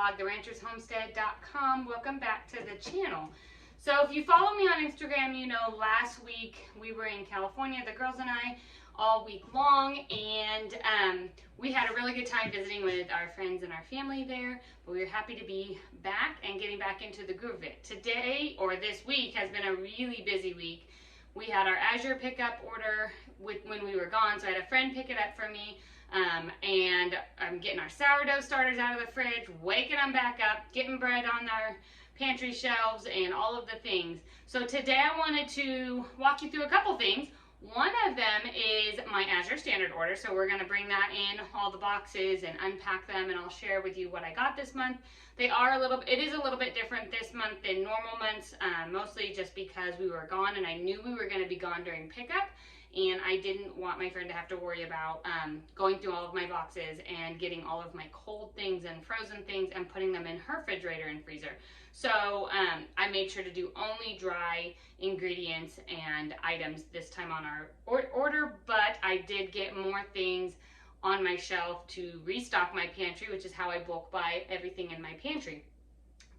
blog, theranchershomestead.com. Welcome back to the channel. So if you follow me on Instagram, you know last week we were in California, the girls and I, all week long, and we had a really good time visiting with our friends and our family there, but we were happy to be back and getting back into the groove of it. Today, or this week, has been a really busy week. We had our Azure pickup order when we were gone, so I had a friend pick it up for me, and I'm getting our sourdough starters out of the fridge, waking them back up, getting bread on our pantry shelves, and all of the things. So today I wanted to walk you through a couple things. One of them is my Azure Standard order, so we're going to bring that in, all the boxes, and unpack them, and I'll share with you what I got this month. It is a little bit different this month than normal months, mostly just because we were gone, and I knew we were going to be gone during pickup, and I didn't want my friend to have to worry about going through all of my boxes and getting all of my cold things and frozen things and putting them in her refrigerator and freezer. So I made sure to do only dry ingredients and items this time on our order, but I did get more things on my shelf to restock my pantry, which is how I bulk buy everything in my pantry.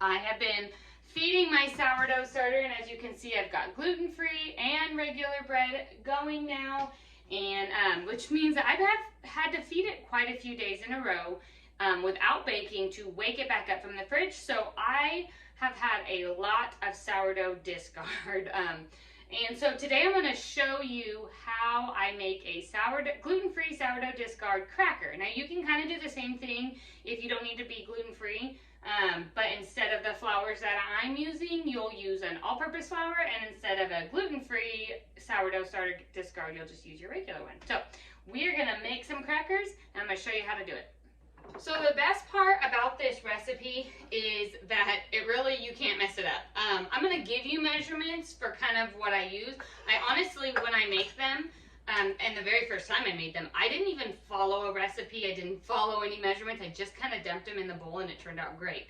I have been feeding my sourdough starter, and as you can see, I've got gluten-free and regular bread going now, and which means that I've had to feed it quite a few days in a row without baking to wake it back up from the fridge. So I have had a lot of sourdough discard. And so today I'm going to show you how I make a gluten-free sourdough discard cracker. Now you can kind of do the same thing if you don't need to be gluten-free, but instead of the flours that I'm using, you'll use an all-purpose flour, and instead of a gluten-free sourdough starter discard, you'll just use your regular one. So we're going to make some crackers, and I'm going to show you how to do it. So the best part about this recipe is that you can't mess it up. I'm going to give you measurements for kind of what I use. I honestly, when I make them, and the very first time I made them, I didn't even follow a recipe. I didn't follow any measurements. I just kind of dumped them in the bowl and it turned out great.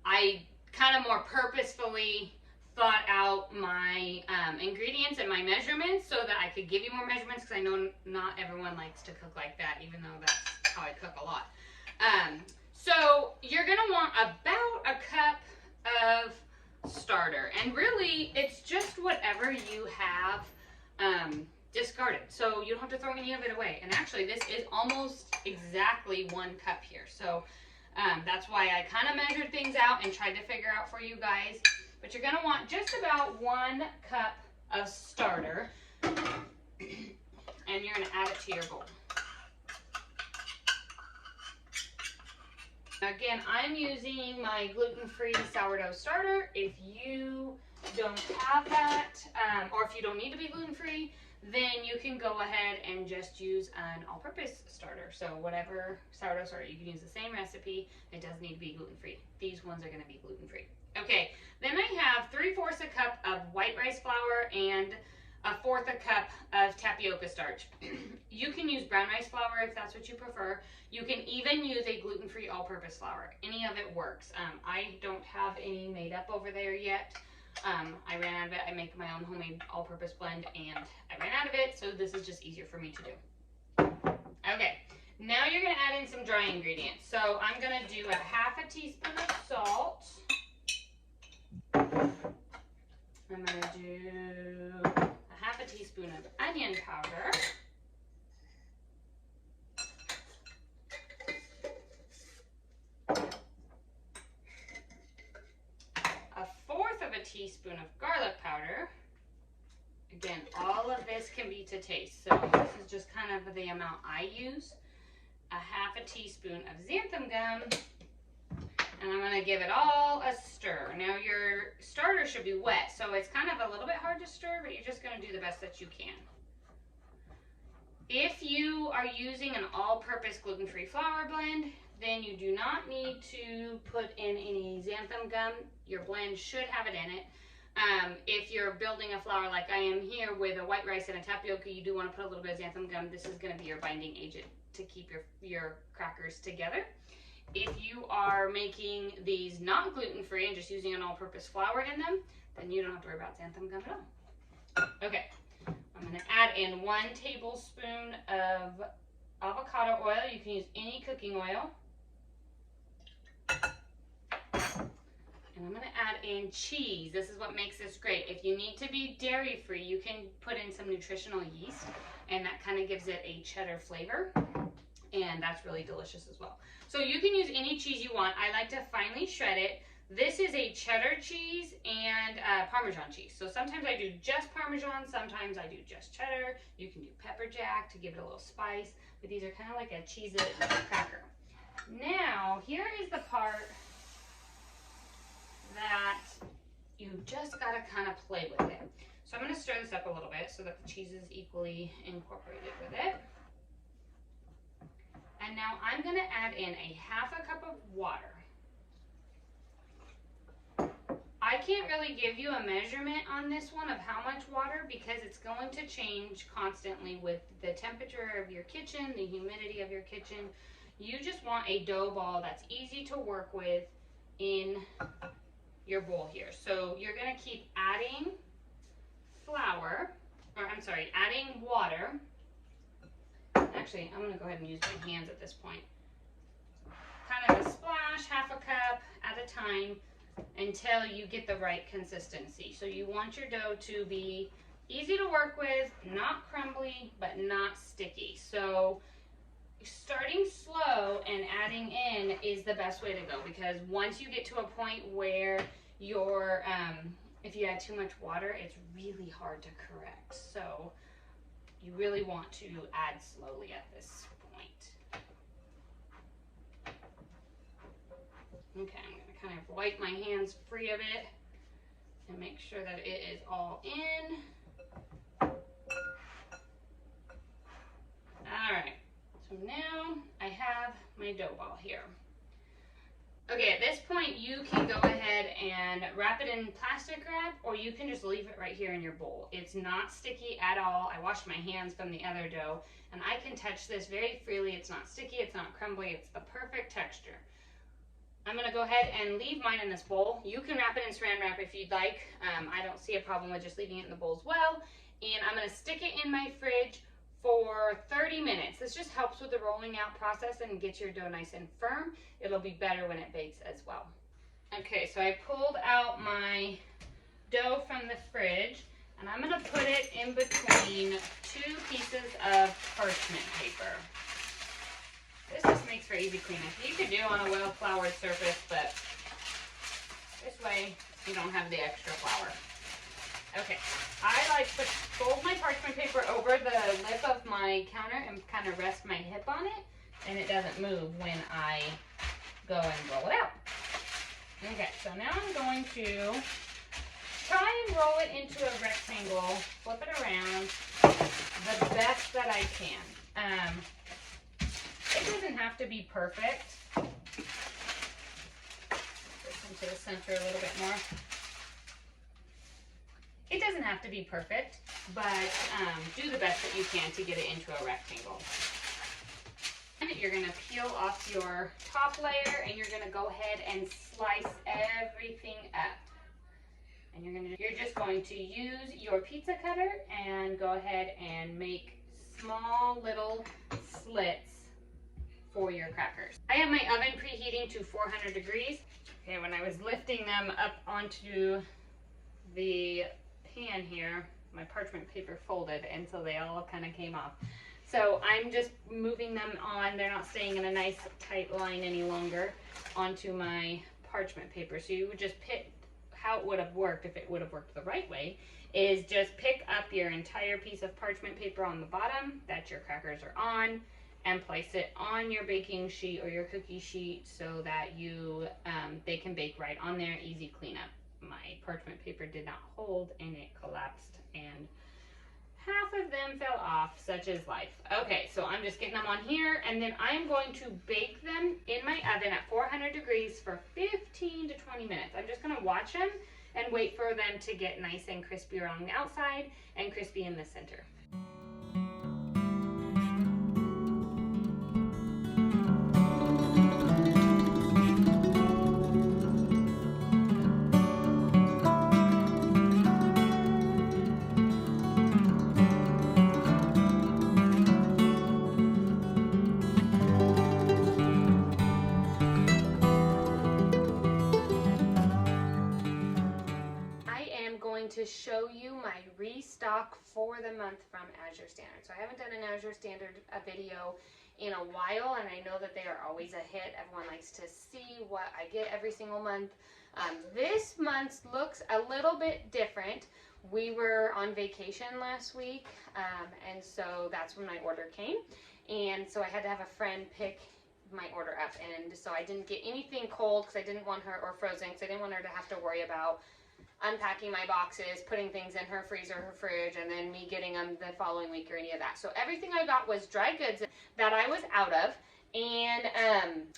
I kind of more purposefully thought out my ingredients and my measurements so that I could give you more measurements, because I know not everyone likes to cook like that, even though that's how I cook a lot. So you're going to want about a cup of starter, and really it's just whatever you have discarded, so you don't have to throw any of it away. And actually this is almost exactly 1 cup here, so that's why I kind of measured things out and tried to figure out for you guys. But you're going to want just about 1 cup of starter, and you're going to add it to your bowl. Again, I'm using my gluten-free sourdough starter. If you don't have that, or if you don't need to be gluten-free, then you can go ahead and just use an all-purpose starter. So whatever sourdough starter, you can use the same recipe. It does need to be gluten-free. These ones are going to be gluten-free. Okay, then I have 3/4 a cup of white rice flour and 1/4 a cup of tapioca starch. You can use brown rice flour if that's what you prefer. You can even use a gluten-free all-purpose flour. Any of it works. I don't have any made up over there yet. I ran out of it. I make my own homemade all-purpose blend, and I ran out of it, so this is just easier for me to do. Okay, now you're going to add in some dry ingredients. So I'm going to do a 1/2 teaspoon of salt. I'm going to do a 1/2 teaspoon of onion powder. A 1/4 teaspoon of garlic powder. Again, all of this can be to taste, so this is just kind of the amount I use. A 1/2 teaspoon of xanthan gum. And I'm going to give it all a stir. Now your starter should be wet, so it's kind of a little bit hard to stir, but you're just going to do the best that you can. If you are using an all-purpose gluten-free flour blend, then you do not need to put in any xanthan gum. Your blend should have it in it. If you're building a flour like I am here with a white rice and a tapioca, you do want to put a little bit of xanthan gum. This is going to be your binding agent to keep your crackers together. If you are making these not gluten-free and just using an all-purpose flour in them, then you don't have to worry about xanthan gum at all. Okay, I'm going to add in 1 tablespoon of avocado oil. You can use any cooking oil. And I'm gonna add in cheese. This is what makes this great. If you need to be dairy free, you can put in some nutritional yeast, and that kind of gives it a cheddar flavor, and that's really delicious as well. So you can use any cheese you want. I like to finely shred it. This is a cheddar cheese and Parmesan cheese. So sometimes I do just Parmesan, sometimes I do just cheddar. You can do pepper jack to give it a little spice, but these are kind of like a Cheez-It cracker. Now, here is the part that you just gotta kind of play with it. So I'm gonna stir this up a little bit so that the cheese is equally incorporated with it. And now I'm gonna add in a half a cup of water. I can't really give you a measurement on this one of how much water because it's going to change constantly with the temperature of your kitchen, the humidity of your kitchen. You just want a dough ball that's easy to work with in your bowl here. So you're gonna keep adding adding water. Actually, I'm gonna go ahead and use my hands at this point. Kind of a splash, half a cup at a time, until you get the right consistency. So you want your dough to be easy to work with, not crumbly, but not sticky. So starting slow and adding in is the best way to go, because once you get to a point where your if you add too much water, it's really hard to correct. So you really want to add slowly at this point. Okay, I'm going to kind of wipe my hands free of it and make sure that it is all in. All right, so now I have my dough ball here. Okay, at this point you can go ahead and wrap it in plastic wrap, or you can just leave it right here in your bowl. It's not sticky at all. I washed my hands from the other dough, and I can touch this very freely. It's not sticky, it's not crumbly, it's the perfect texture. I'm gonna go ahead and leave mine in this bowl. You can wrap it in saran wrap if you'd like. I don't see a problem with just leaving it in the bowl as well. And I'm gonna stick it in my fridge for 30 minutes. This just helps with the rolling out process and gets your dough nice and firm. It'll be better when it bakes as well. Okay, so I pulled out my dough from the fridge, and I'm gonna put it in between 2 pieces of parchment paper. This just makes for easy cleanup. You could do on a well-floured surface, but this way you don't have the extra flour. Okay, I like to fold my parchment paper over the lip of my counter and kind of rest my hip on it, and it doesn't move when I go and roll it out. Okay, so now I'm going to try and roll it into a rectangle, flip it around the best that I can. It doesn't have to be perfect. Put this into the center a little bit more. It doesn't have to be perfect, but do the best that you can to get it into a rectangle. And you're going to peel off your top layer, and you're going to go ahead and slice everything up. And you're just going to use your pizza cutter and go ahead and make small little slits for your crackers. I have my oven preheating to 400 degrees. Okay, when I was lifting them up onto the pan here, my parchment paper folded, and so they all kind of came off. So I'm just moving them on. They're not staying in a nice tight line any longer onto my parchment paper. So you would just pick how it would have worked if it would have worked the right way, is just pick up your entire piece of parchment paper on the bottom that your crackers are on, and place it on your baking sheet or your cookie sheet so that they can bake right on there. Easy cleanup. My parchment paper did not hold and it collapsed, and half of them fell off, such is life. Okay, so I'm just getting them on here, and then I'm going to bake them in my oven at 400 degrees for 15 to 20 minutes. I'm just gonna watch them and wait for them to get nice and crispy around the outside and crispy in the center. to show you my restock for the month from Azure Standard. So I haven't done an Azure Standard video in a while, and I know that they are always a hit. Everyone likes to see what I get every single month. This month's looks a little bit different. We were on vacation last week, and so that's when my order came. And so I had to have a friend pick my order up, and so I didn't get anything cold because I didn't want her, or frozen, because I didn't want her to have to worry about unpacking my boxes, putting things in her freezer, her fridge, and then me getting them the following week or any of that. So everything I got was dry goods that I was out of, and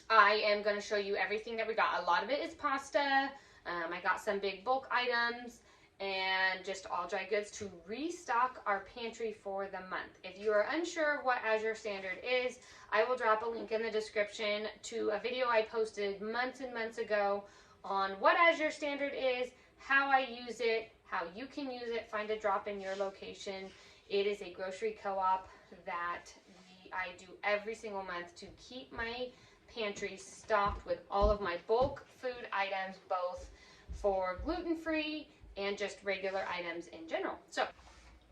I am going to show you everything that we got. A lot of it is pasta. I got some big bulk items and just all dry goods to restock our pantry for the month. If you are unsure what Azure Standard is, I will drop a link in the description to a video I posted months and months ago on what Azure Standard is, how I use it, how you can use it, find a drop in your location. It is a grocery co-op that I do every single month to keep my pantry stocked with all of my bulk food items, both for gluten-free and just regular items in general. So,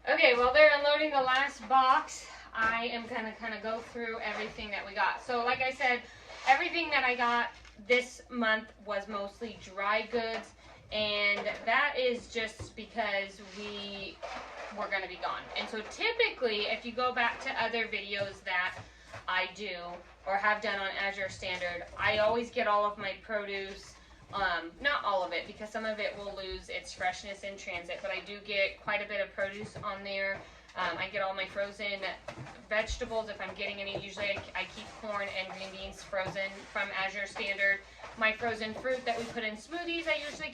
okay, while they're unloading the last box, I am gonna kind of go through everything that we got. So like I said, everything that I got this month was mostly dry goods, and that is just because we were gonna be gone. And so typically, if you go back to other videos that I do or have done on Azure Standard, I always get all of my produce. Not all of it, because some of it will lose its freshness in transit, but I do get quite a bit of produce on there. I get all my frozen vegetables if I'm getting any. Usually I keep corn and green beans frozen from Azure Standard. My frozen fruit that we put in smoothies, I usually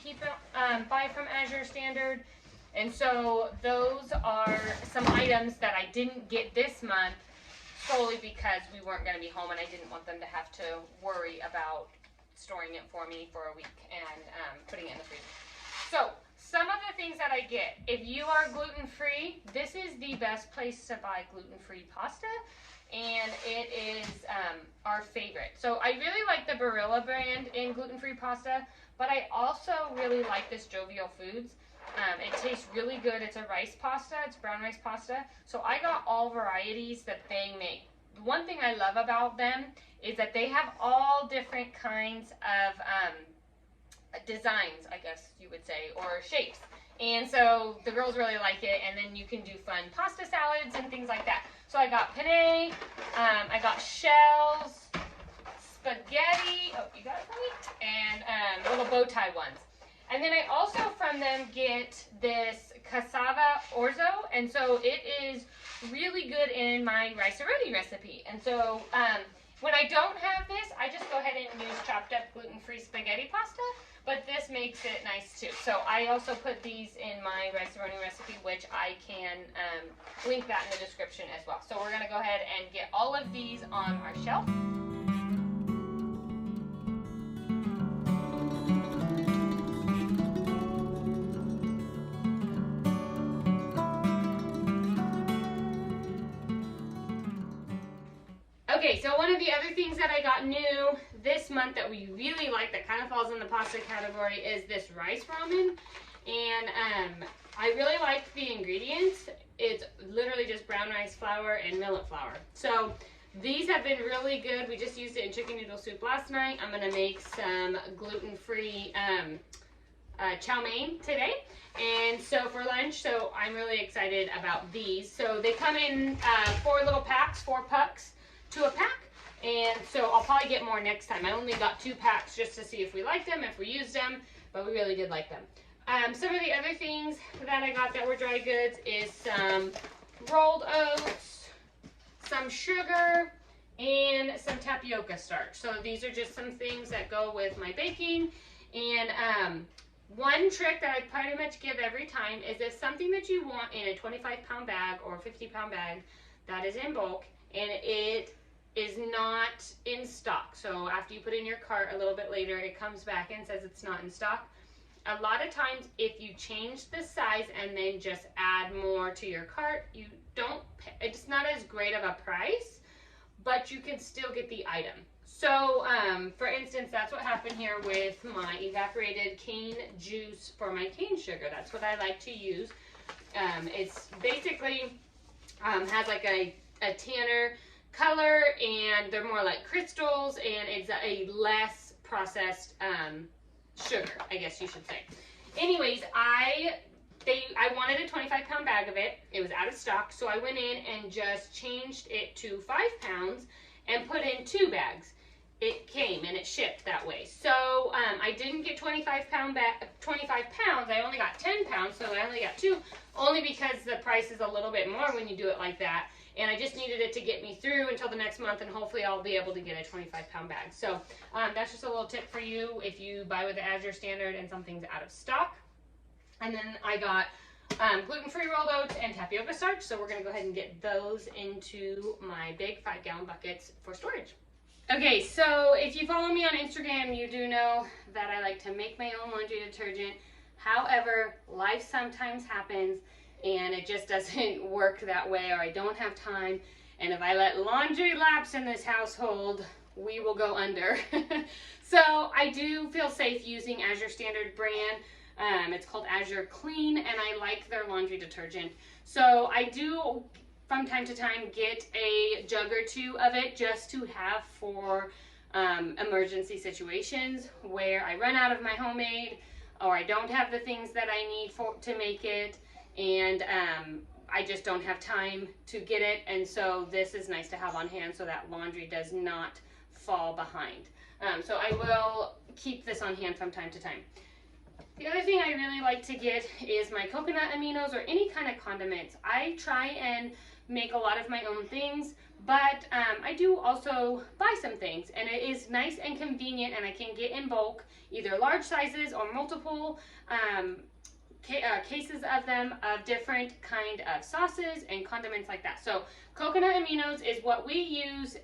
buy from Azure Standard. And so those are some items that I didn't get this month solely because we weren't going to be home and I didn't want them to have to worry about storing it for me for a week and putting it in the freezer. So some of the things that I get, if you are gluten-free, this is the best place to buy gluten-free pasta, and it is our favorite. So I really like the Barilla brand in gluten-free pasta, but I also really like this Jovial Foods. It tastes really good. It's a rice pasta. It's brown rice pasta. So I got all varieties that they make. The one thing I love about them is that they have all different kinds of designs, I guess you would say, or shapes. And so the girls really like it, and then you can do fun pasta salads and things like that. So I got penne, I got shells, spaghetti, oh, you got it for me? And little bow tie ones. And then I also from them get this cassava orzo, and so it is really good in my rice-a-roni recipe. And so when I don't have this, I just go ahead and use chopped up gluten-free spaghetti pasta, but this makes it nice too. So I also put these in my rice-a-roni recipe, which I can link that in the description as well. So we're gonna go ahead and get all of these on our shelf. Okay, so one of the other things that I got new this month that we really like, that kind of falls in the pasta category, is this rice ramen. And I really like the ingredients. It's literally just brown rice flour and millet flour. So these have been really good. We just used it in chicken noodle soup last night. I'm going to make some gluten-free chow mein today. And so for lunch, so I'm really excited about these. So they come in 4 little packs, 4 pucks to a pack, and so I'll probably get more next time. I only got 2 packs just to see if we liked them, if we used them, but we really did like them. Some of the other things that I got that were dry goods is some rolled oats, some sugar, and some tapioca starch. So these are just some things that go with my baking. And one trick that I pretty much give every time is if something that you want in a 25-pound bag or a 50-pound bag that is in bulk, and it is not in stock. So after you put in your cart a little bit later, it comes back and says it's not in stock. A lot of times, if you change the size and then just add more to your cart, you don't, it's not as great of a price, but you can still get the item. So, for instance, that's what happened here with my evaporated cane juice for my cane sugar. That's what I like to use. It's basically has like a tanner color, and they're more like crystals, and it's a less processed sugar, I guess you should say. Anyways, I wanted a 25-pound bag of it. It was out of stock, so I went in and just changed it to 5 pounds and put in 2 bags. It came and it shipped that way. So I didn't get 25 pounds. I only got 10 pounds, so I only got 2, only because the price is a little bit more when you do it like that. And I just needed it to get me through until the next month, and hopefully I'll be able to get a 25-pound bag. So that's just a little tip for you if you buy with the Azure Standard and something's out of stock. And then I got gluten-free rolled oats and tapioca starch, so we're going to go ahead and get those into my big 5-gallon buckets for storage. Okay, so if you follow me on Instagram, you do know that I like to make my own laundry detergent. However, life sometimes happens and it just doesn't work that way, or I don't have time. And if I let laundry lapse in this household, we will go under. So I do feel safe using Azure Standard brand. It's called Azure Clean, and I like their laundry detergent. So I do, from time to time, get a jug or 2 of it just to have for emergency situations where I run out of my homemade, or I don't have the things that I need to make it, and I just don't have time to get it. And so this is nice to have on hand so that laundry does not fall behind. So I will keep this on hand from time to time. The other thing I really like to get is my coconut aminos or any kind of condiments. I try and make a lot of my own things, but I do also buy some things, and it is nice and convenient, and I can get in bulk, either large sizes or multiple cases of them, of different kind of sauces and condiments like that. So coconut aminos is what we use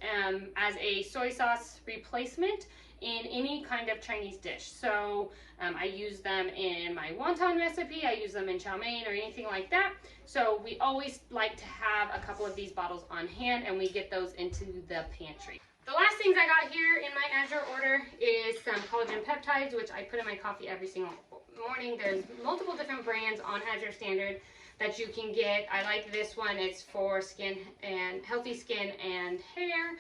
as a soy sauce replacement in any kind of Chinese dish. So I use them in my wonton recipe, I use them in chow mein or anything like that. So we always like to have a couple of these bottles on hand, and we get those into the pantry. The last things I got here in my Azure order is some collagen peptides, which I put in my coffee every single morning. There's multiple different brands on Azure Standard that you can get. I like this one. It's for skin and healthy skin and hair.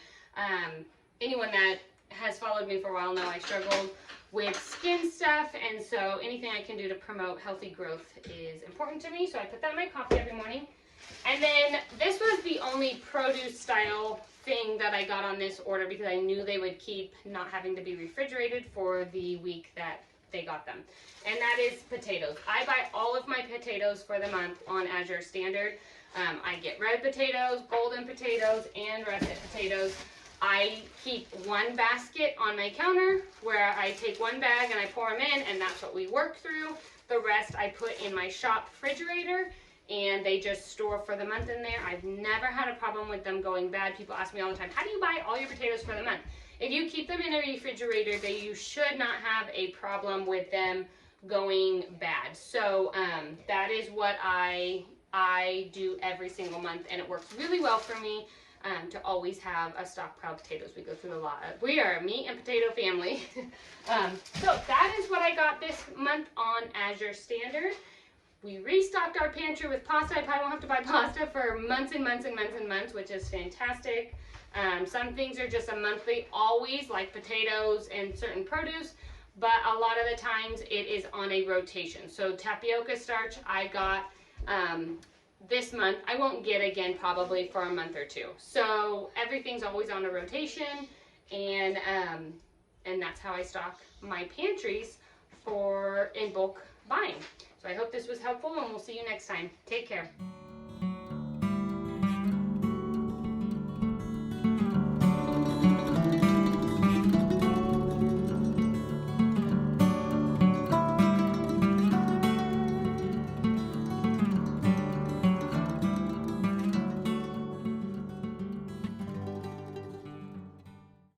Anyone that has followed me for a while know I struggled with skin stuff, and so anything I can do to promote healthy growth is important to me. So I put that in my coffee every morning. And then this was the only produce style thing that I got on this order because I knew they would keep not having to be refrigerated for the week that they got them. And that is potatoes. I buy all of my potatoes for the month on Azure Standard. I get red potatoes, golden potatoes, and russet potatoes. I keep one basket on my counter where I take one bag and I pour them in, and that's what we work through. The rest I put in my shop refrigerator, and they just store for the month in there. I've never had a problem with them going bad. People ask me all the time, how do you buy all your potatoes for the month? If you keep them in a refrigerator, you should not have a problem with them going bad. So that is what I do every single month, and it works really well for me. To always have a stockpile of potatoes. We go through a lot. We are a meat and potato family. So that is what I got this month on Azure Standard. We restocked our pantry with pasta. I probably won't have to buy pasta for months and months and months and months, which is fantastic. Some things are just a monthly always, like potatoes and certain produce, but a lot of the times it is on a rotation. So tapioca starch I got this month. I won't get again probably for a month or 2. So everything's always on a rotation, and that's how I stock my pantries for in bulk buying. So I hope this was helpful, and we'll see you next time. Take care.